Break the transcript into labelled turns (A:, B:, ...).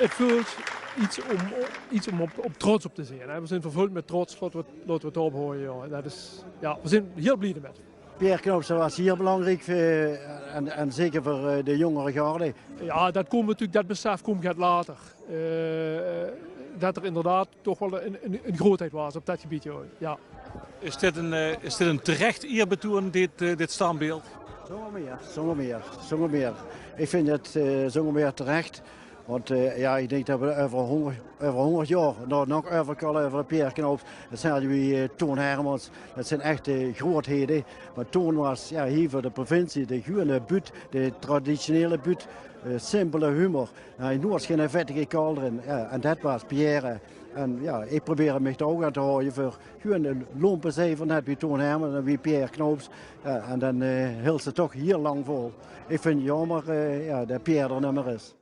A: Het voelt iets om op trots op te zijn. Hè. We zijn vervuld met trots, laten we het ophouden. Ja. Dat is, ja, we zijn heel blij met.
B: Pierre Knoopsen was hier belangrijk en zeker voor de jongere garde.
A: Ja, dat besef komt gaat later. Dat er inderdaad toch wel een grootheid was op dat gebied. Ja.
C: Is dit een terecht eerbetoon, dit standbeeld?
B: Zonder meer. Ik vind het zonder meer terecht. Want ik denk dat we over 100 jaar nog over Pierre Knoopsen. Dat zijn die Toon Hermans. Dat zijn echt grootheden. Maar Toon was hier voor de provincie de gewone buurt, de traditionele buurt. Simpele humor. Hij was geen vettige kalder in. En dat was Pierre. En ik probeer me er ook aan te houden voor gewoon een lompen zijn van net wie Toon Hermans en wie Pierre Knoopsen. En dan hield ze toch hier lang vol. Ik vind het jammer dat Pierre er niet meer is.